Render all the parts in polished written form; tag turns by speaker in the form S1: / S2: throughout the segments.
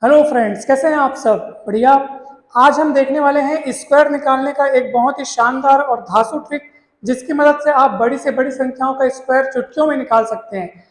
S1: Hello friends, कैसे हैं आप सब? बढ़िया। आज हम देखने वाले हैं स्क्वायर निकालने का एक बहुत ही शानदार और धांसू ट्रिक, जिसकी मदद से आप बड़ी से बड़ी संख्याओं का स्क्वायर चुटकियों में निकाल सकते हैं।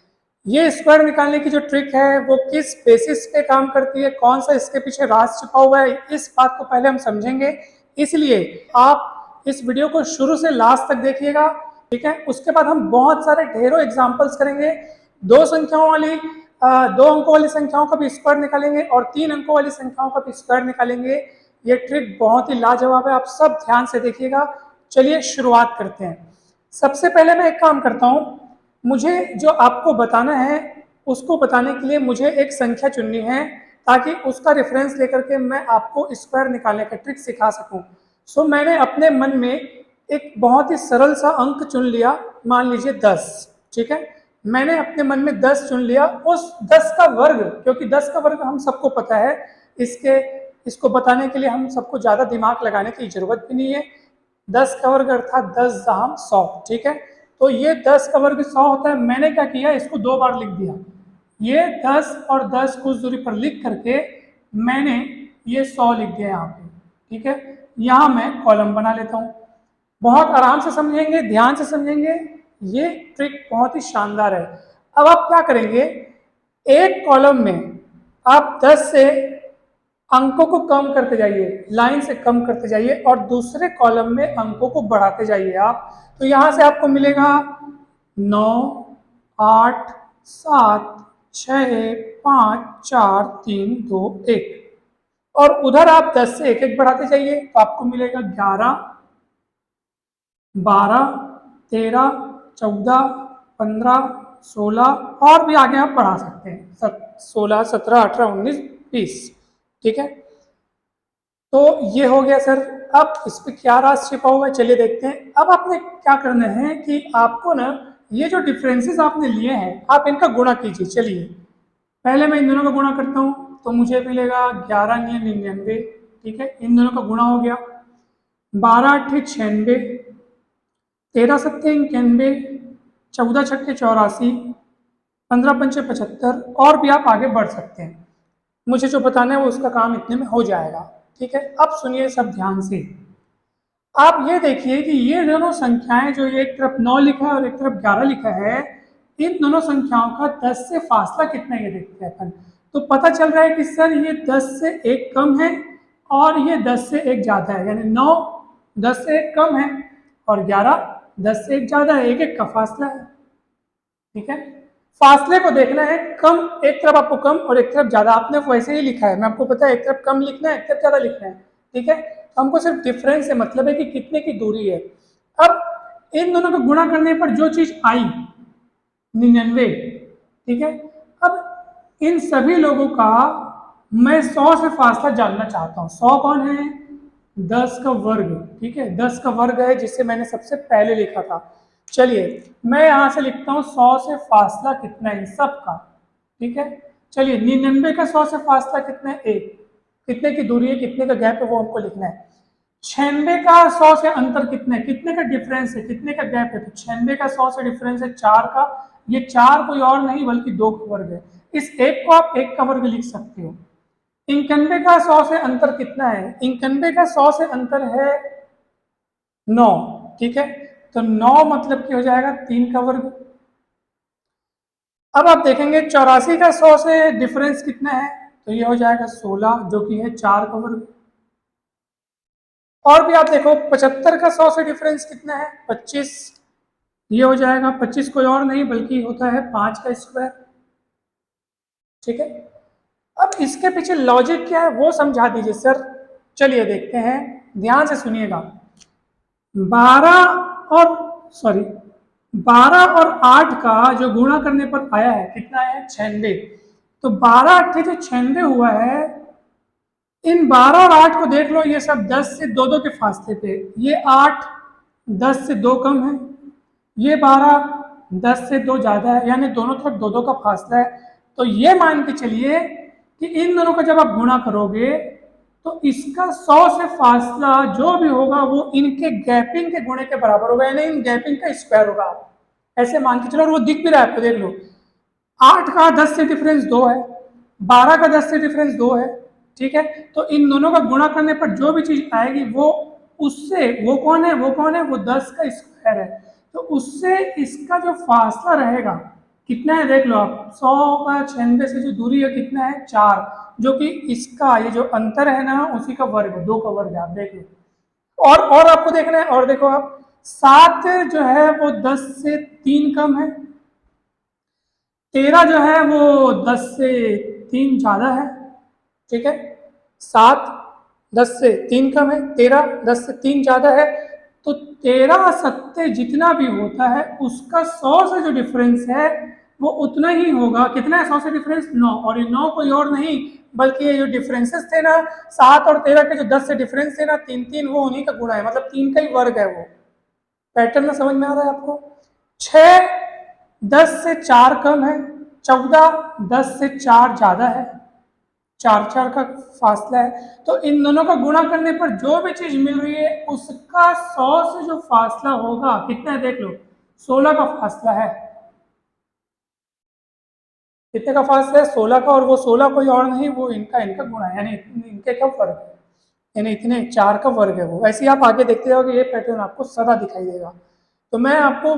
S1: ये स्क्वायर निकालने की जो ट्रिक है वो किस बेसिस पे काम करती है, कौन सा इसके पीछे राज छिपा हुआ है, इस बात को पहले हम समझेंगे। इसलिए आप इस वीडियो को शुरू से लास्ट तक देखिएगा, ठीक है। उसके बाद हम बहुत सारे ढेरों एग्जाम्पल्स करेंगे। दो संख्याओं वाली 2 अंकों वाली संख्याओं का भी स्क्वायर निकालेंगे और 3 अंकों वाली संख्याओं का भी स्क्वायर निकालेंगे। ये ट्रिक बहुत ही लाजवाब है, आप सब ध्यान से देखिएगा। चलिए शुरुआत करते हैं। सबसे पहले मैं एक काम करता हूँ, मुझे जो आपको बताना है उसको बताने के लिए मुझे एक संख्या चुननी है, ताकि उसका रेफरेंस लेकर के मैं आपको स्क्वायर निकालने का ट्रिक सिखा सकूं। सो मैंने अपने मन में एक बहुत ही सरल सा अंक चुन लिया, मान लीजिए 10, ठीक है। मैंने अपने मन में 10 चुन लिया। उस 10 का वर्ग, क्योंकि 10 का वर्ग हम सबको पता है, इसको बताने के लिए हम सबको ज़्यादा दिमाग लगाने की जरूरत भी नहीं है। 10 का वर्ग अर्थात 10 दहम 100, ठीक है। तो ये 10 का वर्ग 100 होता है। मैंने क्या किया, इसको 2 बार लिख दिया। ये 10 और 10 कुछ दूरी पर लिख करके मैंने ये 100 लिख दिया यहाँ पे, ठीक है। यहाँ मैं कॉलम बना लेता हूँ। बहुत आराम से समझेंगे, ध्यान से समझेंगे, ये ट्रिक बहुत ही शानदार है। अब आप क्या करेंगे, एक कॉलम में आप 10 से अंकों को कम करते जाइए, लाइन से कम करते जाइए, और दूसरे कॉलम में अंकों को बढ़ाते जाइए आप। तो यहां से आपको मिलेगा 9, 8, 7, 6, 5, 4, 3, 2, 1। और उधर आप 10 से एक एक बढ़ाते जाइए तो आपको मिलेगा 11, 12, 13, 14, 15, 16, और भी आगे आप बढ़ा सकते हैं, 16, 17, 18, 19, 20, ठीक है। तो ये हो गया सर। अब इस पे क्या राज छिपा हुआ है, चलिए देखते हैं। अब आपने क्या करना है कि आपको ना ये जो डिफरेंसेस आपने लिए हैं, आप इनका गुणा कीजिए। चलिए पहले मैं इन दोनों का गुणा करता हूँ, तो मुझे मिलेगा 11×99, ठीक है। इन दोनों का गुणा हो गया। 12×8 = 96, 13×7 = 91, 14×6 = 84, 15×5 = 75, और भी आप आगे बढ़ सकते हैं। मुझे जो बताना है वो उसका काम इतने में हो जाएगा, ठीक है। अब सुनिए सब ध्यान से। आप ये देखिए कि ये दोनों संख्याएं, जो ये एक तरफ 9 लिखा है और एक तरफ 11 लिखा है, इन दोनों संख्याओं का 10 से फासला कितना है ये देखते हैं अपन। तो पता चल रहा है कि सर ये 10 से 1 कम है और ये 10 से 1 ज्यादा है, यानी 9 10 से 1 कम है और 11 10 से 1 ज्यादा है। 1 का फासला है, ठीक है। फासले को देखना है, कम एक तरफ आपको कम और एक तरफ ज्यादा, आपने वैसे ही लिखा है, मैं आपको पता है एक तरफ कम लिखना है, एक तरफ ज्यादा लिखना है, ठीक है। तो हमको सिर्फ डिफरेंस से मतलब है कि कितने की दूरी है। अब इन दोनों को गुणा करने पर जो चीज आई 99, ठीक है। अब इन सभी लोगों का मैं 100 से फासला जानना चाहता हूँ। 100 कौन है? 10 का वर्ग, ठीक है। 10 का वर्ग है जिसे मैंने सबसे पहले लिखा था। चलिए मैं यहां से लिखता हूँ 100 से फासला कितना है इन सब का, ठीक है। चलिए 99 का 100 से फासला कितना है? 1। कितने की दूरी है, कितने का गैप है, वो हमको लिखना है। 96 का 100 से अंतर कितना है, कितने का डिफरेंस है, कितने का गैप है? तो 96 का 100 से डिफरेंस है 4 का। ये 4 कोई और नहीं बल्कि 2 का वर्ग है। इस 1 को आप 1 का वर्ग लिख सकते हो। 91 का 100 से अंतर कितना है? 91 का 100 से अंतर है 9, ठीक है। तो 9 मतलब कि हो जाएगा 3 का वर्ग। अब आप देखेंगे 84 का 100 से डिफरेंस कितना है, तो ये हो जाएगा 16, जो कि है 4 का वर्ग। और भी आप देखो 75 का 100 से डिफरेंस कितना है? 25, ये हो जाएगा 25 कोई और नहीं बल्कि होता है 5 का स्क्वायर, ठीक है। अब इसके पीछे लॉजिक क्या है वो समझा दीजिए सर। चलिए देखते हैं, ध्यान से सुनिएगा। 12 और 8 का जो गुणा करने पर आया है कितना है? 96। तो 12 8 जो 96 हुआ है, इन 12 और 8 को देख लो, ये सब 10 से 2 2 के फासले पे। ये 8 10 से 2 कम है, ये 12 10 से 2 ज्यादा है, यानी दोनों तरफ 2 2 का फासला है। तो ये मान के चलिए कि इन दोनों का जब आप गुणा करोगे तो इसका 100 से फासला जो भी होगा वो इनके गैपिंग के गुणे के बराबर होगा, यानी इन गैपिंग का स्क्वायर होगा। ऐसे मान के चलो, और वो दिख भी रहा है आपको, देख लो। 8 का 10 से डिफरेंस 2 है, 12 का 10 से डिफरेंस 2 है, ठीक है। तो इन दोनों का गुणा करने पर जो भी चीज आएगी वो उससे, वो कौन है, वो कौन है, वो 10 का स्क्वायर है। तो उससे इसका जो फासला रहेगा कितना है देख लो आप, 100 का 96 से जो दूरी है कितना है 4, जो कि इसका ये जो अंतर है ना उसी का वर्ग है, 2 का वर्ग है, आप देख लो। और आपको देखना है, और देखो आप 7 जो है वो 10 से 3 कम है, 13 जो है वो 10 से 3 ज्यादा है, ठीक है। 7 10 से 3 कम है, 13 10 से 3 ज्यादा है। तो 13 सत्ते जितना भी होता है उसका 100 से जो डिफरेंस है वो उतना ही होगा। कितना है 100 से डिफरेंस 9, और ये 9 कोई और नहीं बल्कि ये जो डिफरेंसेस थे ना 7 और 13 के, जो 10 से डिफरेंस थे ना 3 3, वो उन्हीं का गुणा है, मतलब 3 का ही वर्ग है वो। पैटर्न में समझ में आ रहा है आपको। 6 10 से 4 कम है, 14 10 से 4 ज्यादा है, 4 4 का फासला है। तो इन दोनों का गुणा करने पर जो भी चीज मिल रही है उसका 100 से जो फासला होगा कितना है देख लो, 16 का फासला है। कितने का फासला है, 16 का, और वो 16 कोई और नहीं, वो इनका गुणा है, यानी इनके का वर्ग है, यानी इतने 4 का वर्ग है वो। ऐसे ही आप आगे देखते जाओगे ये पैटर्न आपको सदा दिखाई देगा। तो मैं आपको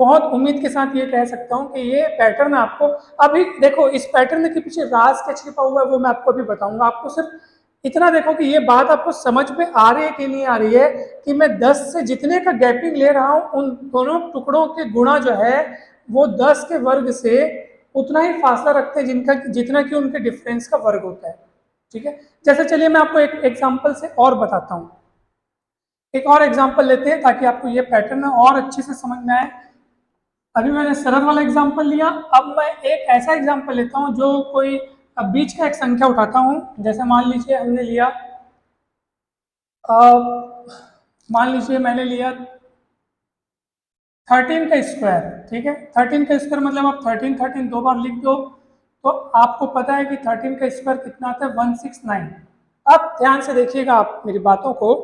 S1: बहुत उम्मीद के साथ ये कह सकता हूँ कि ये पैटर्न आपको, अभी देखो इस पैटर्न के पीछे राज क्या छिपा हुआ है वो मैं आपको अभी बताऊंगा। आपको सिर्फ इतना देखो कि ये बात आपको समझ में आ रही है कि नहीं आ रही है, कि मैं 10 से जितने का गैपिंग ले रहा हूँ उन दोनों टुकड़ों के गुणा जो है वो 10 के वर्ग से उतना ही फासला रखते हैं जिनका जितना कि उनके डिफरेंस का वर्ग होता है, ठीक है। जैसे चलिए मैं आपको एक एग्जाम्पल से और बताता हूँ, एक और एग्जाम्पल लेते हैं ताकि आपको ये पैटर्न और अच्छे से समझ में आए। अभी मैंने सरल वाला एग्जाम्पल लिया, अब मैं एक ऐसा एग्जाम्पल लेता हूँ जो कोई बीच का एक संख्या उठाता हूँ। जैसे मान लीजिए हमने लिया, मान लीजिए मैंने लिया 13 का स्क्वायर, ठीक है। 13 का स्क्वायर मतलब आप 13 13 दो बार लिख दो तो आपको पता है कि 13 का स्क्वायर कितना आता है 169। अब ध्यान से देखिएगा आप मेरी बातों को,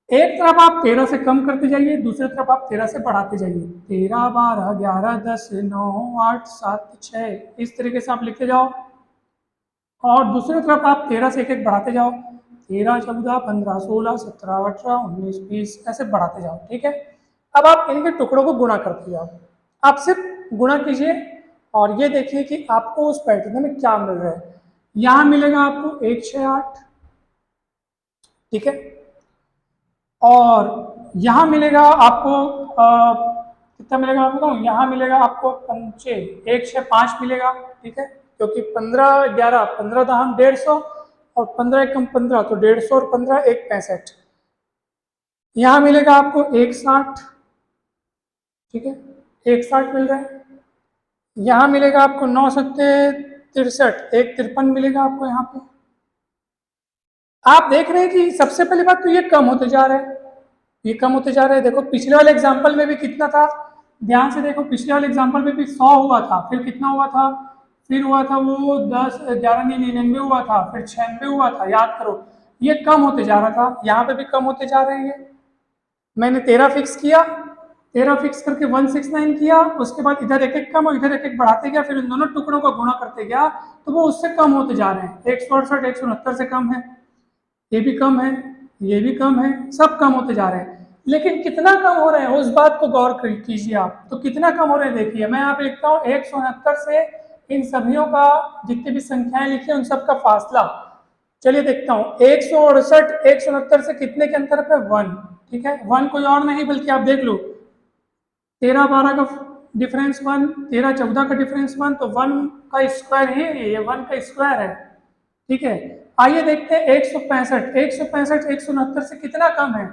S1: एक तरफ आप 13 से कम करते जाइए, दूसरी तरफ आप 13 से बढ़ाते जाइए, 13 12 11 10 9 8 7 6, इस तरीके से आप लिखते जाओ। और दूसरी तरफ आप 13 से एक एक बढ़ाते जाओ, 13 14 15 16 17 18 19 20, ऐसे बढ़ाते जाओ, ठीक है। अब आप इनके टुकड़ों को गुणा करते जाओ, आप सिर्फ गुणा कीजिए और ये देखिए कि आपको उस पैटर्न में क्या मिल रहा है। यहां मिलेगा आपको 168, ठीक है, और यहाँ मिलेगा आपको कितना मिलेगा मैं बताऊँ, यहाँ मिलेगा आपको 165 मिलेगा, ठीक है, क्योंकि 15 11 15 था हम 150 और 15 एकम 15 तो 150 और 15 एक 65। यहाँ मिलेगा आपको 160, ठीक है, 160 मिल रहा है। यहाँ मिलेगा आपको 9 सत्ते 63, एक 53 मिलेगा आपको यहाँ पे। आप देख रहे हैं कि सबसे पहली बात तो ये कम होते जा रहा है, ये कम होते जा रहे हैं। देखो पिछले वाले एग्जाम्पल में भी कितना था, ध्यान से देखो, पिछले वाले एग्जाम्पल में भी 100 हुआ था, फिर कितना हुआ था, फिर हुआ था वो 10 11 99 हुआ था, फिर 96 हुआ था, याद करो। ये कम होते जा रहा था, यहाँ पे भी कम होते जा रहे हैं। मैंने 13 फिक्स किया, 13 फिक्स करके 169 किया, उसके बाद इधर एक एक कम और इधर एक एक बढ़ाते गया, फिर इन दोनों टुकड़ों का गुणा करते गया तो वो उससे कम होते जा रहे हैं। 168 169 से कम है, ये भी कम है, ये भी कम है, सब कम होते जा रहे हैं। लेकिन कितना कम हो रहे हैं उस बात को गौर कीजिए आप, तो कितना कम हो रहे हैं देखिए, मैं यहाँ पे लिखता हूँ 169 से इन सभियों का जितनी भी संख्याएं लिखी उन सब का फासला। चलिए देखता हूँ, 168 169 से कितने के अंतर पे 1, ठीक है, 1 कोई और नहीं बल्कि आप देख लो 13 12 का डिफरेंस 1, 13 14 का डिफरेंस 1, तो 1 का स्क्वायर ही है, ये 1 का स्क्वायर है, ठीक है। आइए देखते हैं 165 169 से कितना कम है,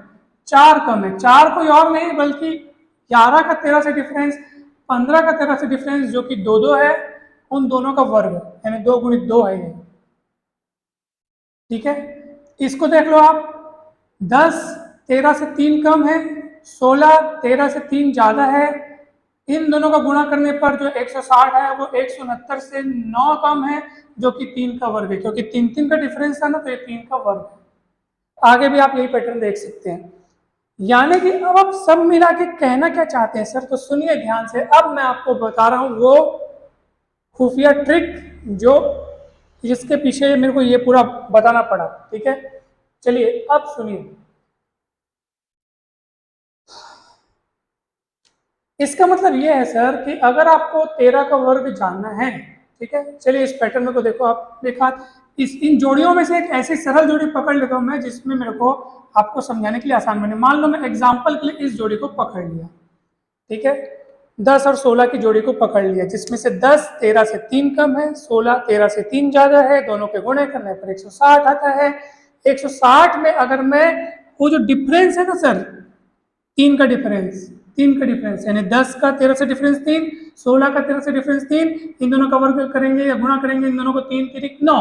S1: 4 कम है, 4 कोई और नहीं बल्कि 11 का 13 से डिफरेंस, 15 का 13 से डिफरेंस जो कि 2 2 है, उन दोनों का वर्ग, यानी 2 गुणित 2 है ये, ठीक है। इसको देख लो आप, 10 13 से 3 कम है, 16 13 से 3 ज्यादा है, इन दोनों का गुणा करने पर जो 160 है वो 169 से 9 कम है, जो कि 3 का वर्ग है, क्योंकि 3 3 का डिफरेंस था ना, तो ये 3 का वर्ग है। आगे भी आप यही पैटर्न देख सकते हैं। यानी कि अब आप सब मिला के कहना क्या चाहते हैं सर, तो सुनिए ध्यान से, अब मैं आपको बता रहा हूं वो खुफिया ट्रिक जो जिसके पीछे मेरे को ये पूरा बताना पड़ा। ठीक है, चलिए अब सुनिए। इसका मतलब ये है सर कि अगर आपको 13 का वर्ग जानना है, ठीक है, चलिए इस पैटर्न को देखो। आप देखा इस इन जोड़ियों में से एक ऐसी सरल जोड़ी पकड़ लेता हूं मैं जिसमें मेरे को आपको समझाने के लिए आसान बने। मान लो मैं एग्जांपल के लिए इस जोड़ी को पकड़ लिया, ठीक है, 10 और 16 की जोड़ी को पकड़ लिया, जिसमें से 10 13 से 3 कम है, 16 13 से 3 ज्यादा है, दोनों के गुणे करने पर 160 आता है। 160 में अगर मैं वो जो डिफरेंस है ना सर, 3 का डिफरेंस यानी 10 का 13 से डिफरेंस 3, 16 का 13 से डिफरेंस 3, इन दोनों का वर्ग करेंगे या गुणा करेंगे, इन दोनों को 3 3 9,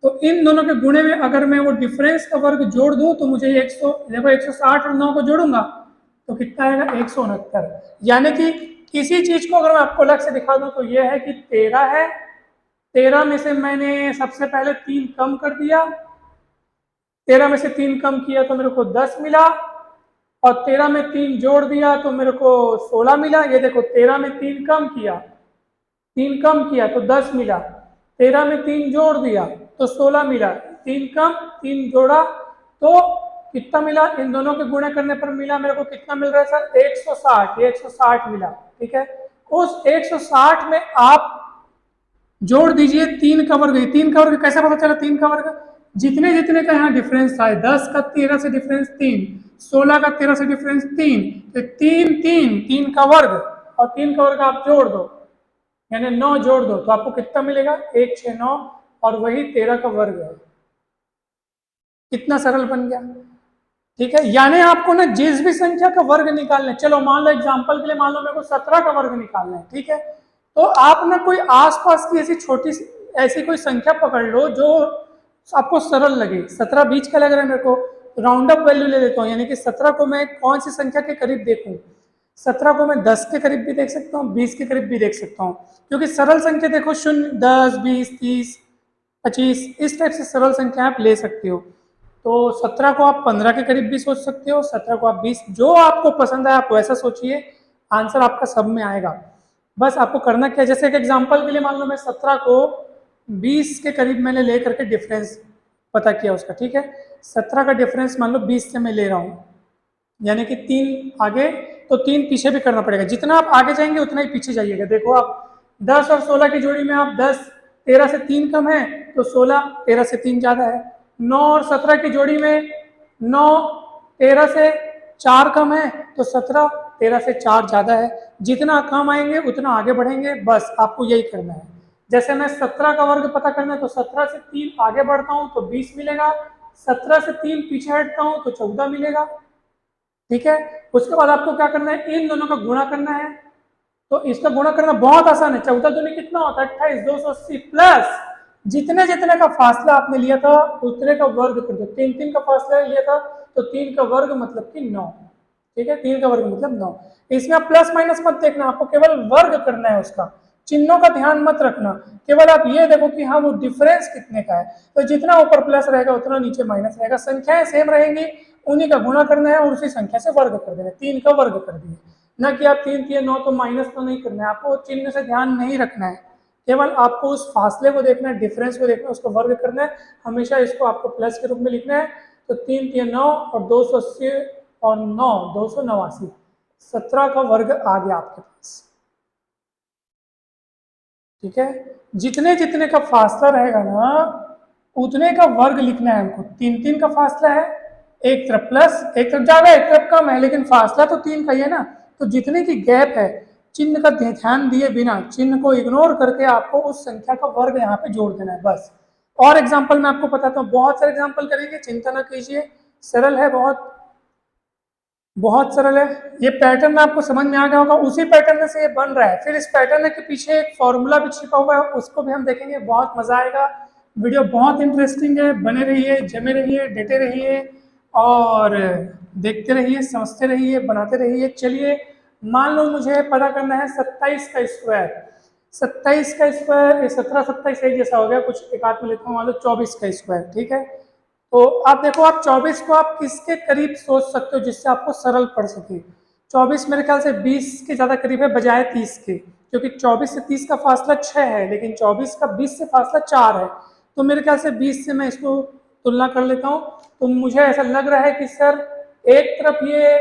S1: तो इन दोनों के गुणे में अगर मैं वो डिफरेंस का वर्ग जोड़ दूं तो मुझे 100, देखो 160 और 9 को जोड़ूंगा तो कितना आएगा 169। यानी कि किसी चीज को अगर मैं आपको अलग से दिखा दूं तो ये है कि 13 है, 13 में से मैंने सबसे पहले 3 कम कर दिया, 13 में से 3 कम किया तो मेरे को 10 मिला, और 13 में 3 जोड़ दिया तो मेरे को 16 मिला। ये देखो 13 में 3 कम किया, 3 कम किया तो 10 मिला, 13 में 3 जोड़ दिया तो 16 मिला, 3 कम 3 जोड़ा तो कितना मिला, इन दोनों के गुणे करने पर मिला मेरे को कितना मिल रहा है सर 160, 160 मिला। ठीक है, उस 160 में आप जोड़ दीजिए 3 का वर्ग। 3 का वर्ग कैसे पता चला? 3 का वर्ग जितने जितने का यहाँ डिफरेंस था, 10 का 13 से डिफरेंस 3, 16 का 13 से डिफरेंस 3, तो 3 का वर्ग और 3 का वर्ग आप जोड़ दो यानी 9 जोड़ दो तो आपको कितना मिलेगा 169, और वही 13 का वर्ग है। कितना सरल बन गया। ठीक है, यानी आपको ना जिस भी संख्या का वर्ग निकालना है, चलो मान लो एग्जांपल के लिए मान लो मेरे को 17 का वर्ग निकालना है, ठीक है, तो आप ना कोई आसपास की ऐसी छोटी ऐसी कोई संख्या पकड़ लो जो आपको सरल लगे। 17 बीच का लग रहा है मेरे को, राउंड अप वैल्यू ले लेता हूँ, यानी कि 17 को मैं कौन सी संख्या के करीब देखूं? 17 को मैं 10 के करीब भी देख सकता हूँ, 20 के करीब भी देख सकता हूँ, क्योंकि सरल संख्या देखो 0 10 20 30 25 इस टाइप से सरल संख्या आप ले सकते हो। तो 17 को आप 15 के करीब भी सोच सकते हो, 17 को आप 20, जो आपको पसंद है आप वैसा सोचिए, आंसर आपका सब में आएगा। बस आपको करना क्या है, जैसे एक एग्जांपल के लिए मान लो मैं 17 को 20 के करीब मैंने ले करके डिफरेंस पता किया उसका, ठीक है, 17 का डिफरेंस मान लो 20 से मैं ले रहा हूँ, यानी कि 3 आगे तो 3 पीछे भी करना पड़ेगा। जितना आप आगे जाएंगे उतना ही पीछे जाइएगा। देखो आप 10 और 16 की जोड़ी में आप 10 13 से 3 कम है तो 16 13 से 3 ज्यादा है। 9 और 17 की जोड़ी में 9 13 से 4 कम है तो 17 13 से 4 ज्यादा है। जितना कम आएंगे उतना आगे बढ़ेंगे, बस आपको यही करना है। जैसे मैं 17 का वर्ग पता करना है तो 17 से 3 आगे बढ़ता हूँ तो 20 मिलेगा, 17 से 3 पीछे हटता हूँ तो 14 मिलेगा। ठीक है, उसके बाद आपको क्या करना है, इन दोनों का गुणा करना है। तो इसका गुणा करना बहुत आसान है, 14 दूनी कितना होता है 28, 280 प्लस जितने जितने का फासला आपने लिया था उतने का वर्ग कर दो। 3 3 का फासला लिया था तो 3 का वर्ग मतलब कि 9। ठीक है, 3 का वर्ग मतलब 9। इसमें आप प्लस माइनस मत देखना, आपको केवल वर्ग करना है, उसका चिन्हों का ध्यान मत रखना, केवल आप ये देखो कि हाँ वो डिफरेंस कितने का है। तो जितना ऊपर प्लस रहेगा उतना नीचे माइनस रहेगा, संख्याएं सेम रहेंगी, उन्हीं का गुणा करना है और उसी संख्या से वर्ग कर देना। 3 का वर्ग कर दिए, ना कि आप 3 3 9 तो माइनस तो नहीं करना है, आपको चिन्ह से ध्यान नहीं रखना है, केवल आपको उस फासले को देखना है, डिफरेंस को देखना है, उसको वर्ग करना है। हमेशा इसको आपको प्लस के रूप में लिखना है। तो 3 3 9 और 280 और 9 289, 17 का वर्ग आ गया आपके पास। ठीक है, जितने जितने का फासला रहेगा ना उतने का वर्ग लिखना है हमको। 3 3 का फासला है, एक तरफ प्लस एक तरफ ज्यादा एक तरफ कम है, लेकिन फासला तो 3 का ही है ना। तो जितने की गैप है चिन्ह का ध्यान दिए बिना, चिन्ह को इग्नोर करके आपको उस संख्या का वर्ग यहाँ पे जोड़ देना है, बस। और एग्जाम्पल मैं आपको बताता हूँ, बहुत सारे एग्जाम्पल करेंगे, चिंता ना कीजिए, सरल है, बहुत बहुत सरल है। ये पैटर्न आपको समझ में आ गया होगा, उसी पैटर्न से ये बन रहा है। फिर इस पैटर्न के पीछे एक फॉर्मूला भी छिपा हुआ है, उसको भी हम देखेंगे, बहुत मजा आएगा। वीडियो बहुत इंटरेस्टिंग है, बने रहिए, जमे रहिए, डटे रहिए और देखते रहिए, समझते रहिए, बनाते रहिए। चलिए मान लो मुझे पता करना है 27 का स्क्वायर। 27 का स्क्वायर, 17 27 एक जैसा हो गया, कुछ एक हाथ में लेता हूँ, मान लो 24 का स्क्वायर। ठीक है, तो आप देखो, आप 24 को आप किसके करीब सोच सकते हो जिससे आपको सरल पड़ सके। 24 मेरे ख्याल से 20 के ज्यादा करीब है बजाय 30 के, क्योंकि 24 से 30 का फासला 6 है, लेकिन 24 का 20 से फासला 4 है। तो मेरे ख्याल से 20 से मैं इसको तुलना कर लेता हूँ। तो मुझे ऐसा लग रहा है कि सर एक तरफ ये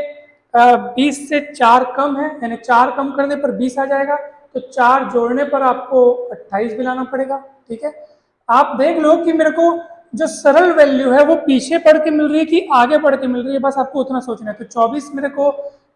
S1: 20 से 4 कम है, यानी 4 कम करने पर 20 आ जाएगा, तो 4 जोड़ने पर आपको 28 भी लाना पड़ेगा। ठीक है, आप देख लो कि मेरे को जो सरल वैल्यू है वो पीछे पढ़ के मिल रही है कि आगे बढ़ के मिल रही है, बस आपको उतना सोचना है। तो 24 मेरे को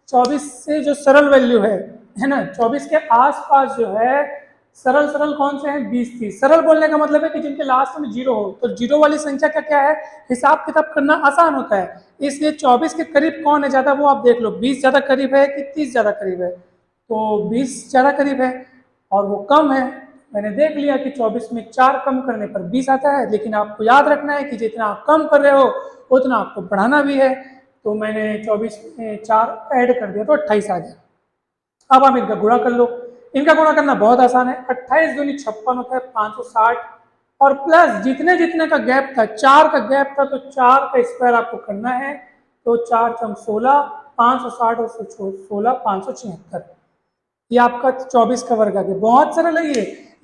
S1: 24 से जो सरल वैल्यू है ना, 24 के आसपास जो है सरल सरल कौन से हैं, 20 30। सरल बोलने का मतलब है कि जिनके लास्ट में जीरो हो। तो जीरो वाली संख्या का क्या है, हिसाब किताब करना आसान होता है, इसलिए 24 के करीब कौन है ज्यादा वो आप देख लो, 20 ज्यादा करीब है कि 30 ज्यादा करीब है। तो 20 ज्यादा करीब है और वो कम है। मैंने देख लिया कि 24 में 4 कम करने पर 20 आता है, लेकिन आपको याद रखना है कि जितना आप कम कर रहे हो उतना आपको बढ़ाना भी है। तो मैंने 24 में 4 ऐड कर दिया तो 28 आ गया। अब आप इनका गुणा कर लो। इनका गुणा करना बहुत आसान है, 28 दूनी 56 होता है 560, और प्लस जितने जितने का गैप था, 4 का गैप था, तो 4 का स्क्वायर आपको करना है। तो 4 चम 16, 560 और 16 576। ये आपका 24 का वर्ग आ गया। बहुत सरल है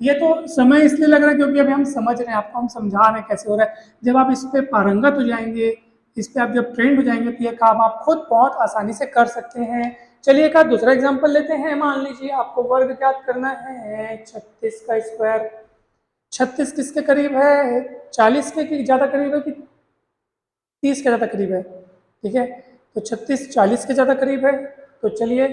S1: ये तो समय इसलिए लग रहा है क्योंकि अभी हम समझ रहे हैं, आपको हम समझा रहे हैं कैसे हो रहा है। जब आप इस पे पारंगत हो जाएंगे, इस पे आप जब ट्रेंड हो जाएंगे, तो ये काम आप खुद बहुत आसानी से कर सकते हैं। चलिए एक दूसरा एग्जांपल लेते हैं। मान लीजिए आपको वर्ग ज्ञात करना है 36 का स्क्वायर। 36 किसके करीब है, 40 के ज्यादा करीब है कि 30 के ज्यादा करीब है। ठीक है, तो 36 40 के ज्यादा करीब है। तो चलिए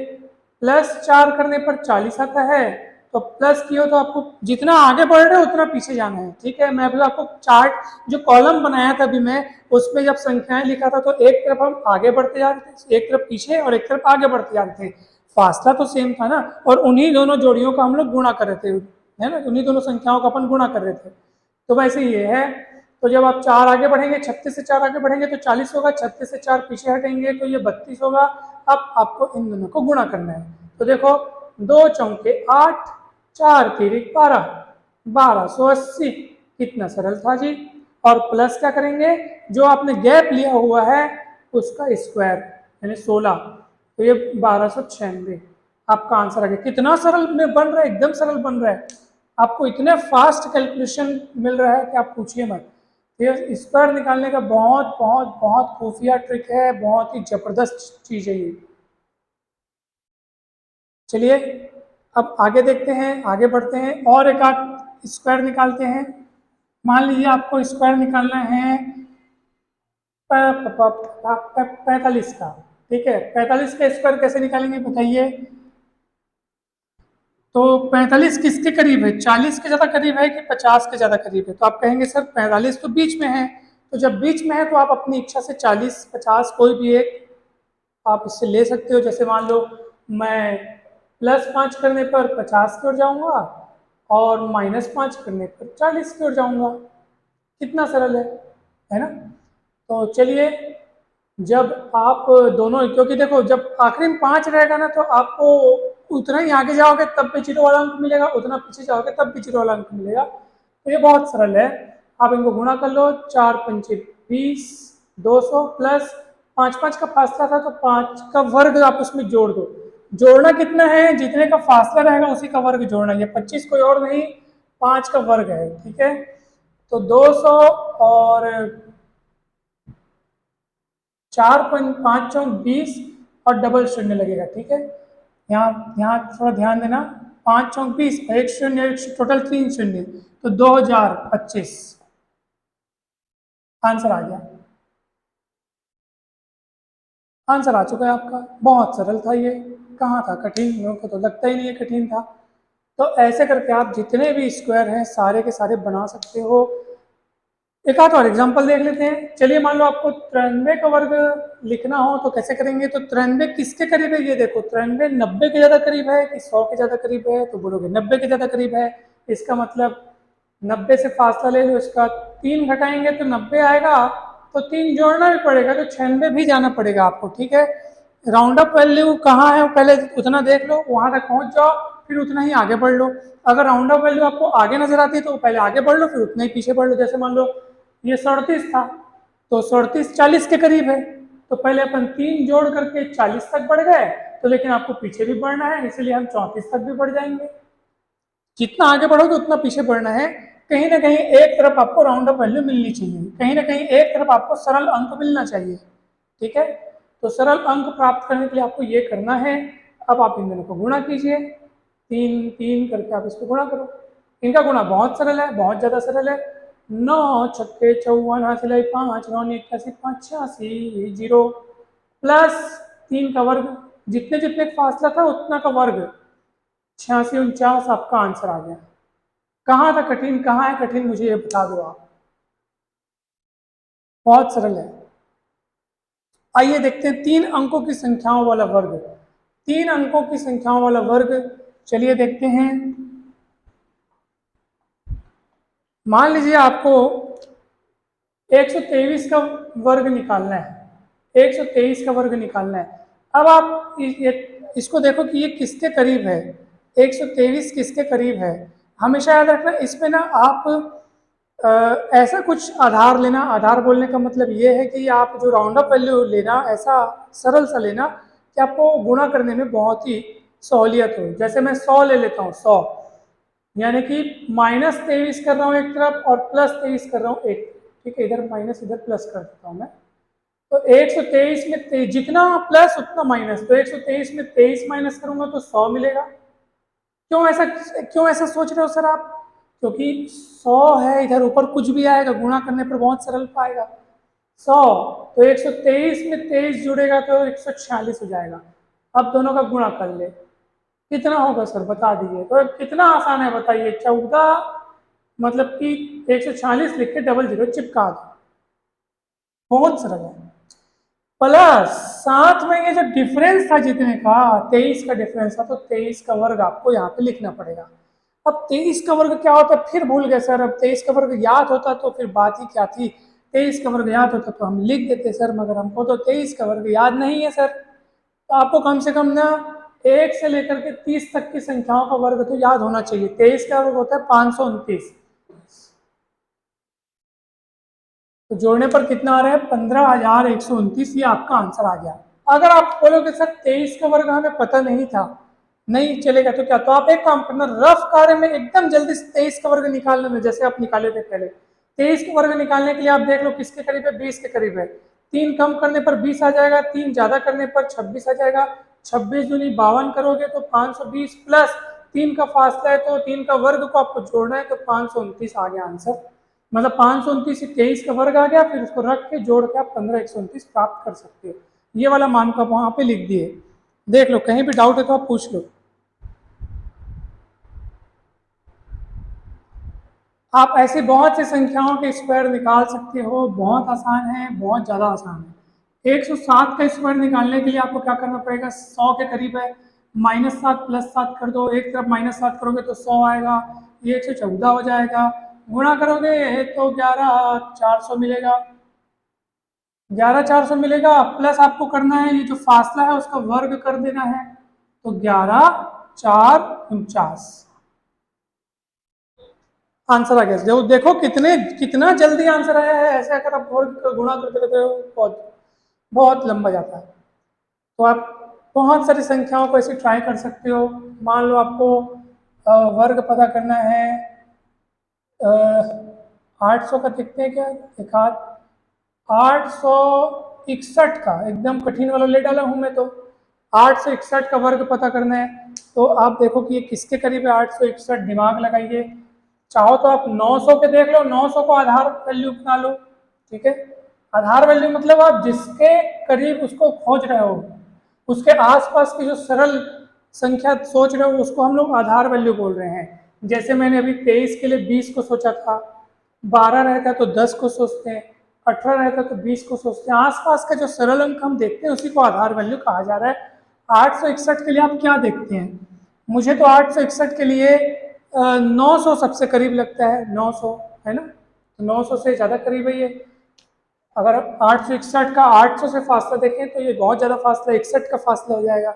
S1: प्लस 4 करने पर 40 आता है, तो प्लस किया तो आपको जितना आगे बढ़ रहे हो उतना पीछे जाना है। ठीक है, मैं अभी आपको चार्ट जो कॉलम बनाया था अभी मैं, उसमें जब संख्याएं लिखा था तो एक तरफ हम आगे बढ़ते जा रहे थे, एक तरफ पीछे और एक तरफ आगे बढ़ते जा रहे थे, फासला तो सेम था ना, और उन्हीं दोनों जोड़ियों का हम लोग गुणा कर रहे थे, है ना, उन्हीं दोनों संख्याओं का अपन गुणा कर रहे थे। तो वैसे ये है। तो जब आप 4 आगे बढ़ेंगे, 36 से 4 आगे बढ़ेंगे तो 40 होगा, 36 से 4 पीछे हटेंगे तो ये 32 होगा। अब आपको इन दोनों को गुणा करना है। तो देखो 2 चौके 8, 4 तिरिक 12, 1280। कितना सरल था जी। और प्लस क्या करेंगे, जो आपने गैप लिया हुआ है उसका स्क्वायर यानी 16, तो ये 1296 आपका आंसर आ गया। कितना सरल में बन रहा है, एकदम सरल बन रहा है। आपको इतने फास्ट कैलकुलेशन मिल रहा है कि आप पूछिए मत। ये स्क्वायर निकालने का बहुत बहुत बहुत खुफिया ट्रिक है, बहुत ही जबरदस्त चीज है ये। चलिए अब आगे देखते हैं, आगे बढ़ते हैं और एक आध स्क्वायर निकालते हैं। मान लीजिए आपको स्क्वायर निकालना है 45 का। ठीक है, 45 का स्क्वायर कैसे निकालेंगे बताइए। तो 45 किसके करीब है, 40 के ज्यादा करीब है कि 50 के ज्यादा करीब है। तो आप कहेंगे सर 45 तो बीच में है। तो जब बीच में है तो आप अपनी इच्छा से 40 50 कोई भी एक आप इससे ले सकते हो। जैसे मान लो मैं +5 करने पर 50 की ओर जाऊंगा और -5 करने पर 40 की ओर जाऊंगा। कितना सरल है ना। तो चलिए, जब आप दोनों, क्योंकि देखो जब आखिरी में 5 रहेगा ना तो आपको उतना ही आगे जाओगे तब भी जीरो वाला अंक मिलेगा, उतना पीछे जाओगे तब भी जीरो वाला अंक मिलेगा। तो ये बहुत सरल है। आप इनको गुणा कर लो, 4 पंचे 20, 200 प्लस 5 5 का फासला था तो 5 का वर्ग आप उसमें जोड़ दो। जोड़ना कितना है, जितने का फासला रहेगा उसी का वर्ग जोड़ना है। 25 कोई और नहीं, 5 का वर्ग है। ठीक है, तो 200 और 4 5 चौक 20 और डबल शून्य लगेगा। ठीक है, यहाँ यहाँ थोड़ा ध्यान देना, 5 चौक 20, एक शून्य टोटल 3 शून्य, तो 2025 आंसर आ गया। आंसर आ चुका है आपका। बहुत सरल था ये, कहाँ था कठिन, लोगों को तो लगता ही नहीं है कठिन था। तो ऐसे करके आप जितने भी स्क्वायर हैं सारे के सारे बना सकते हो। एक आध और एग्जांपल देख लेते हैं। चलिए मान लो आपको 93 का वर्ग लिखना हो तो कैसे करेंगे। तो 93 किसके करीब है, ये देखो 93 90 के ज्यादा करीब है कि 100 के ज्यादा करीब है। तो बोलोगे 90 के ज्यादा करीब है, इसका मतलब 90 से फासला ले लो, इसका 3 घटाएंगे तो 90 आएगा, तो 3 जोड़ना भी पड़ेगा तो 96 भी जाना पड़ेगा आपको। ठीक है, राउंड अप वैल्यू कहाँ है पहले उतना देख लो, वहां तक पहुंच जाओ, फिर उतना ही आगे बढ़ लो। अगर राउंड अप वैल्यू आपको आगे नजर आती है तो पहले आगे बढ़ लो, फिर उतना ही पीछे बढ़ लो। जैसे मान लो ये 37 था, तो 37 40 के करीब है, तो पहले अपन 3 जोड़ करके 40 तक बढ़ गए, तो लेकिन आपको पीछे भी बढ़ना है, इसलिए हम 34 तक भी बढ़ जाएंगे। जितना आगे बढ़ोगे उतना पीछे बढ़ना है। कहीं ना कहीं एक तरफ आपको राउंड अप वैल्यू मिलनी चाहिए, कहीं ना कहीं एक तरफ आपको सरल अंक मिलना चाहिए। ठीक है, तो सरल अंक प्राप्त करने के लिए आपको ये करना है। अब आप इन दोनों को गुणा कीजिए, 3 3 करके आप इसको गुणा करो। इनका गुणा बहुत सरल है, बहुत ज़्यादा सरल है। 9 छक्के 54 हासिल है 5, 9 81 85 जीरो प्लस 3 का वर्ग, जितने जितने फासला था उतना का वर्ग, 86 49 आपका आंसर आ गया। कहाँ था कठिन, कहाँ है कठिन, मुझे ये बता दो आप। बहुत सरल है। आइए देखते हैं 3 अंकों की संख्याओं वाला वर्ग। 3 अंकों की संख्याओं वाला वर्ग, चलिए देखते हैं। मान लीजिए आपको 123 का वर्ग निकालना है, 123 का वर्ग निकालना है। अब आप इसको देखो कि ये किसके करीब है, 123 किसके करीब है। हमेशा याद रखना इसमें ना आप ऐसा कुछ आधार लेना। आधार बोलने का मतलब ये है कि आप जो राउंड अप वैल्यू लेना, ऐसा सरल सा लेना कि आपको गुणा करने में बहुत ही सहूलियत हो। जैसे मैं 100 ले लेता हूँ, 100 यानी कि -23 कर रहा हूँ एक तरफ और +23 कर रहा हूँ एक। ठीक है, इधर माइनस इधर प्लस कर देता हूँ मैं। तो 123 में जितना प्लस उतना माइनस, तो 123 में 23 माइनस करूंगा तो 100 मिलेगा। क्यों ऐसा सोच रहे हो सर आप? क्योंकि 100 है, इधर ऊपर कुछ भी आएगा गुणा करने पर बहुत सरल पाएगा। 100 तो 123 में 23 जुड़ेगा तो 146 हो जाएगा। अब दोनों का गुणा कर ले, कितना होगा सर बता दीजिए। तो कितना आसान है बताइए, 14 मतलब कि 146 लिख के डबल जीरो चिपका दो, बहुत सरल है। प्लस साथ में ये जो डिफरेंस था जितने का, 23 का डिफरेंस था, तो 23 का वर्ग आपको यहाँ पे लिखना पड़ेगा। अब 23 का वर्ग क्या होता है फिर भूल गए सर। अब 23 का वर्ग याद होता तो फिर बात ही क्या थी। 23 का वर्ग याद होता तो हम लिख देते सर, मगर हमको तो 23 का वर्ग याद नहीं है सर। तो आपको कम से कम ना 1 से लेकर के 30 तक की संख्याओं का वर्ग तो याद होना चाहिए। 23 का वर्ग होता है 529, तो जोड़ने पर कितना आ रहा है 15,129, ये आपका आंसर आ गया। अगर आप बोलोगे सर 23 का वर्ग हमें पता नहीं था, नहीं चलेगा तो क्या, तो आप एक काम करना, रफ कार्य में एकदम जल्दी से 23 का वर्ग निकालने में, जैसे आप निकाले थे पहले, 23 का वर्ग निकालने के लिए आप देख लो किसके करीब है, 20 के करीब है। 3 कम करने पर 20 आ जाएगा, 3 ज्यादा करने पर 26 आ जाएगा। 26 दूनी 52 करोगे तो 520 प्लस 3 का फासला है तो 3 का वर्ग को आपको जोड़ना है, तो 529 आ गया आंसर। मतलब 529 से 23 का वर्ग आ गया, फिर उसको रख के जोड़ के आप 15,129 प्राप्त कर सकते हो। ये वाला मान को आप वहां पे लिख दिए। देख लो कहीं भी डाउट है तो आप पूछ लो। आप ऐसी बहुत सी संख्याओं के स्क्वायर निकाल सकते हो, बहुत आसान है, बहुत ज़्यादा आसान है। 107 का स्क्वायर निकालने के लिए आपको क्या करना पड़ेगा, 100 के करीब है, -7 +7 कर दो, एक तरफ -7 करोगे तो 100 आएगा, ये 114 हो जाएगा। गुणा करोगे तो 11,400 मिलेगा, 11,400 मिलेगा। प्लस आपको करना है ये जो फासला है उसका वर्ग कर देना है, तो 11,449 आंसर आ गया। जो देखो कितना जल्दी आंसर आया है। ऐसे अगर आप वर्ग गुणा करते रहते हो बहुत बहुत लंबा जाता है। तो आप बहुत सारी संख्याओं को ऐसे ट्राई कर सकते हो। मान लो आपको वर्ग पता करना है 800 का, देखते हैं क्या एक हाथ, 861 का, एकदम कठिन वाला ले डाला हूं मैं तो। 861 का वर्ग पता करना है, तो आप देखो कि ये किसके करीब है 861, दिमाग लगाइए। चाहो तो आप 900 पे देख लो, 900 को आधार वैल्यू बना लो। ठीक है, आधार वैल्यू मतलब आप जिसके करीब उसको खोज रहे हो, उसके आसपास की जो सरल संख्या सोच रहे हो उसको हम लोग आधार वैल्यू बोल रहे हैं। जैसे मैंने अभी 23 के लिए 20 को सोचा था, 12 रहता तो 10 को सोचते हैं, 18 रहता तो 20 को सोचते हैं। आसपास का जो सरल अंक हम देखते हैं उसी को आधार वैल्यू कहा जा रहा है। 861 के लिए आप क्या देखते हैं? मुझे तो 861 के लिए 900 सबसे करीब लगता है, 900 है ना, तो 900 से ज़्यादा करीब है ये। अगर 861 का 800 से फासला देखें तो ये बहुत ज़्यादा फासला, 61 का फासला हो जाएगा।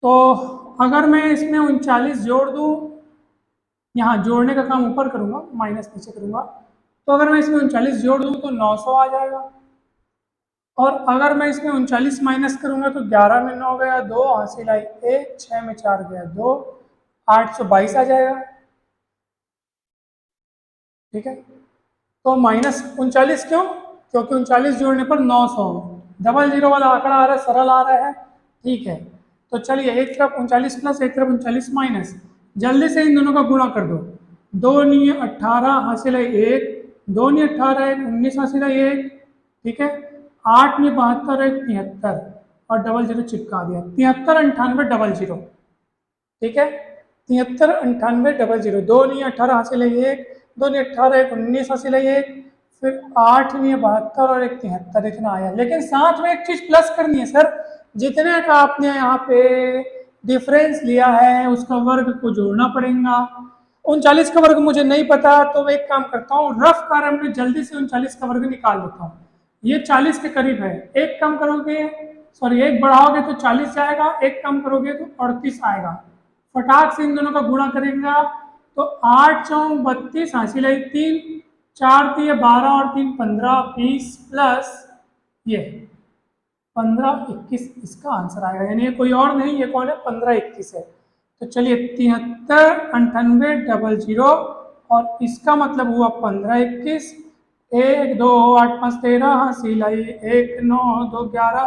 S1: तो अगर मैं इसमें 39 जोड़ दूँ, यहाँ जोड़ने का काम ऊपर करूँगा, माइनस नीचे करूँगा, तो अगर मैं इसमें 39 जोड़ दूँ तो 900 आ जाएगा। और अगर मैं इसमें 39 माइनस करूँगा तो 11 में 9 गया 2, हासिल आई 1, 6 में 4 गया 2, 822 आ जाएगा। ठीक है। तो -39 क्यों? क्योंकि 39 जोड़ने पर 900, डबल जीरो वाला आंकड़ा आ रहा है, सरल आ रहा है। ठीक है, तो चलिए एक तरफ 39 प्लस, एक तरफ 39 माइनस, जल्दी से इन दोनों का गुणा कर दो। 2 नी 18 हासिल है 1, 2 नी 18 1, 19 हासिल है 1। ठीक है, 8 नी 72 1, 73 और डबल जीरो चिपका दिया। 73 98 डबल जीरो। ठीक है, 73 98 00, 2 नहीं 18 हासिल है 1, 2 नहीं 18 1, 19 हासिल है 1, फिर 8 नहीं 72 और 1 73, इतना आया। लेकिन साथ में एक चीज प्लस करनी है सर, जितने का आपने यहाँ पे डिफरेंस लिया है उसका वर्ग को जोड़ना पड़ेगा। 39 का वर्ग मुझे नहीं पता, तो एक काम करता हूँ, रफ कारम में जल्दी से 39 का वर्ग निकाल देता हूँ। ये 40 के करीब है, एक कम करोगे, सॉरी एक बढ़ाओगे तो 40 जाएगा, एक कम करोगे तो 38 आएगा। फटाक से इन दोनों का गुणा करेगा तो 8 चौक 32 हासिल है 3, 4 दिए 12 और 3 15 20 प्लस ये 15 21, इसका आंसर आएगा। यानी ये कोई और नहीं, ये कौन है? 15 21 है। तो चलिए 73 98 00 और इसका मतलब हुआ 15 21, 1 2 8 5 13 हासिल है 1 9 2 11,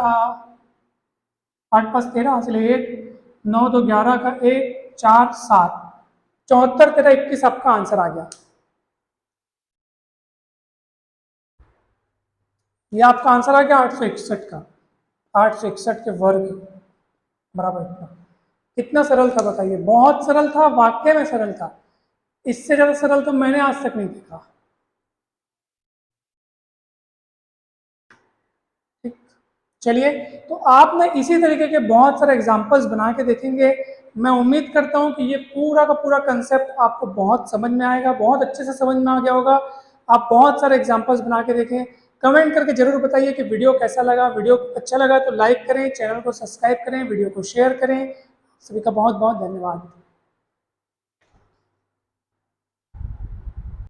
S1: 8 5 13 हासिल है 1 9 2 11 का 1 4 7, 74 13 21 आपका आंसर आ गया। ये आपका आंसर आ गया 861 का, 861 के वर्ग बराबर इतना। कितना सरल था बताइए, बहुत सरल था, वाकई में सरल था। इससे ज्यादा सरल तो मैंने आज तक नहीं देखा। ठीक, चलिए, तो आप ना इसी तरीके के बहुत सारे एग्जाम्पल्स बना के देखेंगे। मैं उम्मीद करता हूँ कि ये पूरा का पूरा कंसेप्ट आपको बहुत समझ में आएगा, बहुत अच्छे से समझ में आ गया होगा। आप बहुत सारे एग्जाम्पल्स बना के देखें, कमेंट करके जरूर बताइए कि वीडियो कैसा लगा। वीडियो अच्छा लगा तो लाइक करें, चैनल को सब्सक्राइब करें, वीडियो को शेयर करें। सभी का बहुत बहुत धन्यवाद।